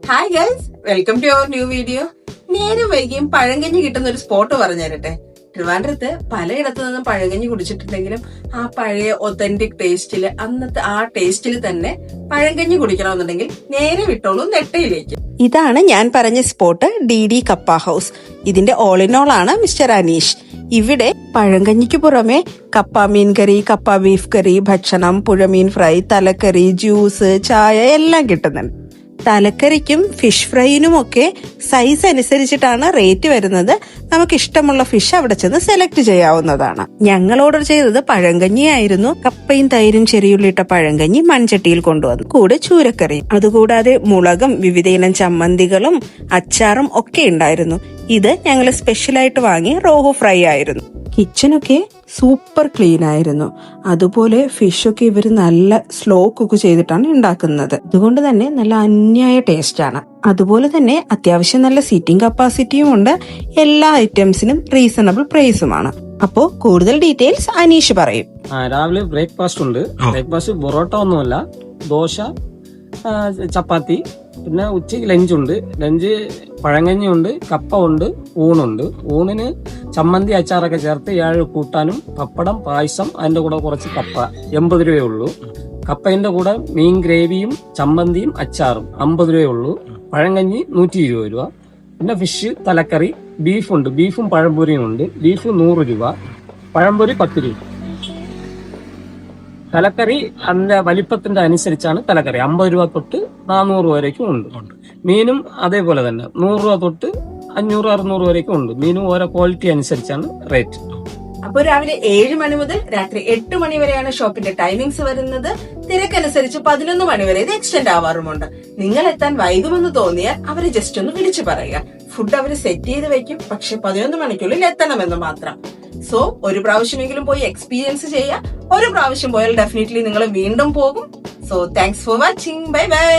Hi guys, welcome to our new video. നേരം വൈകിയും പഴങ്കഞ്ഞി കിട്ടുന്ന ഒരു സ്പോട്ട് പറഞ്ഞു തരട്ടെ. ട്രിവാൻഡ്രത്ത് പലയിടത്തു നിന്നും പഴങ്കഞ്ഞി കുടിച്ചിട്ടുണ്ടെങ്കിലും ആ പഴയ ഒതന്റിക് ടേസ്റ്റില്, അന്നത്തെ ആ ടേസ്റ്റിൽ തന്നെ പഴങ്കഞ്ഞി കുടിക്കണമെന്നുണ്ടെങ്കിൽ നേരെ വിട്ടോളൂ നെട്ടയിലേക്ക്. ഇതാണ് ഞാൻ പറഞ്ഞ സ്പോട്ട്, DD കപ്പ ഹൗസ്. ഇതിന്റെ ഓൾ ഇൻ ഓൾ ആണ് മിസ്റ്റർ അനീഷ്. ഇവിടെ പഴങ്കഞ്ഞിക്ക് പുറമെ കപ്പ മീൻ കറി, കപ്പ ബീഫ് കറി, ഭക്ഷണം, പുഴമീൻ ഫ്രൈ, തലക്കറി, ജ്യൂസ്, ചായ എല്ലാം കിട്ടുന്നുണ്ട്. തലക്കറിക്കും ഫിഷ് ഫ്രൈനും ഒക്കെ സൈസ് അനുസരിച്ചിട്ടാണ് റേറ്റ് വരുന്നത്. നമുക്ക് ഇഷ്ടമുള്ള ഫിഷ് അവിടെ ചെന്ന് സെലക്ട് ചെയ്യാവുന്നതാണ്. ഞങ്ങൾ ഓർഡർ ചെയ്തത് പഴങ്കഞ്ഞി ആയിരുന്നു. കപ്പയും തൈരും ചെറിയുള്ളിട്ട പഴങ്കഞ്ഞി മൺചട്ടിയിൽ കൊണ്ടുവന്നു, കൂടെ ചൂരക്കറി. അതുകൂടാതെ മുളകും വിവിധയിനം ചമ്മന്തികളും അച്ചാറും ഒക്കെ ഉണ്ടായിരുന്നു. ഇത് ഞങ്ങൾ സ്പെഷ്യലായിട്ട് വാങ്ങിയ റോഹു ഫ്രൈ ആയിരുന്നു. കിച്ചനൊക്കെ സൂപ്പർ ക്ലീൻ ആയിരുന്നു. അതുപോലെ ഫിഷൊക്കെ ഇവർ നല്ല സ്ലോ കുക്ക് ചെയ്തിട്ടാണ് ഉണ്ടാക്കുന്നത്. അതുകൊണ്ട് തന്നെ നല്ല അന്യായ ടേസ്റ്റ് ആണ്. അതുപോലെ തന്നെ അത്യാവശ്യം നല്ല സീറ്റിംഗ് കപ്പാസിറ്റിയും ഉണ്ട്. എല്ലാ ഐറ്റംസിനും റീസണബിൾ പ്രൈസുമാണ്. അപ്പോ കൂടുതൽ ഡീറ്റെയിൽസ് അനീഷ് പറയും. രാവിലെ ബ്രേക്ക്ഫാസ്റ്റ് ഉണ്ട്. ബ്രേക്ക്ഫാസ്റ്റ് പൊറോട്ട ഒന്നുമല്ല, ദോശ, ചപ്പാത്തി. പിന്നെ ഉച്ചയ്ക്ക് ലഞ്ചുണ്ട്. ലഞ്ച് പഴങ്കഞ്ഞി ഉണ്ട്, കപ്പ ഉണ്ട്, ഊണുണ്ട്. ഊണിന് ചമ്മന്തി അച്ചാറൊക്കെ ചേർത്ത് 7 കൂട്ടാനും പപ്പടം, പായസം, അതിന്റെ കൂടെ കുറച്ച് കപ്പ 80 രൂപയേ ഉള്ളൂ. കപ്പയുടെ കൂടെ മീൻ ഗ്രേവിയും ചമ്മന്തിയും അച്ചാറും 50 രൂപയേ ഉള്ളൂ. പഴങ്കഞ്ഞി 120 രൂപ. പിന്നെ ഫിഷ്, തലക്കറി, ബീഫുണ്ട്. ബീഫും പഴംപൊരിയും ഉണ്ട്. ബീഫ് 100 രൂപ, പഴംപൊരി 10 രൂപ. തലക്കറി അതിന്റെ വലിപ്പത്തിന്റെ അനുസരിച്ചാണ് തലക്കറി. 50 രൂപ തൊട്ട് 400 രൂപ വരേക്കും ഉണ്ട്. മീനും അതേപോലെ തന്നെ 100 രൂപ തൊട്ട് 500, 600 വരേക്കും ഉണ്ട്. മീനും ഓരോ ക്വാളിറ്റി അനുസരിച്ചാണ് റേറ്റ്. അപ്പോൾ രാവിലെ 7 മണി മുതൽ രാത്രി 8 മണി വരെയാണ് ഷോപ്പിന്റെ ടൈമിങ്സ് വരുന്നത്. തിരക്കനുസരിച്ച് 11 മണി വരെ ഇത് എക്സ്റ്റെൻഡ് ആവാറുമുണ്ട്. നിങ്ങൾ എത്താൻ വൈകുമെന്ന് തോന്നിയാൽ അവരെ ജസ്റ്റ് ഒന്ന് വിളിച്ചു പറയുക. ഫുഡ് അവർ സെറ്റ് ചെയ്ത് വെക്കും, പക്ഷെ 11 മണിക്കുള്ളിൽ എത്തണമെന്ന് മാത്രം. സോ ഒരു പ്രാവശ്യമെങ്കിലും പോയി എക്സ്പീരിയൻസ് ചെയ്യുക. ഒരു പ്രാവശ്യം പോയാൽ ഡെഫിനറ്റ്ലി നിങ്ങൾ വീണ്ടും പോകും. So thanks for watching. Bye bye.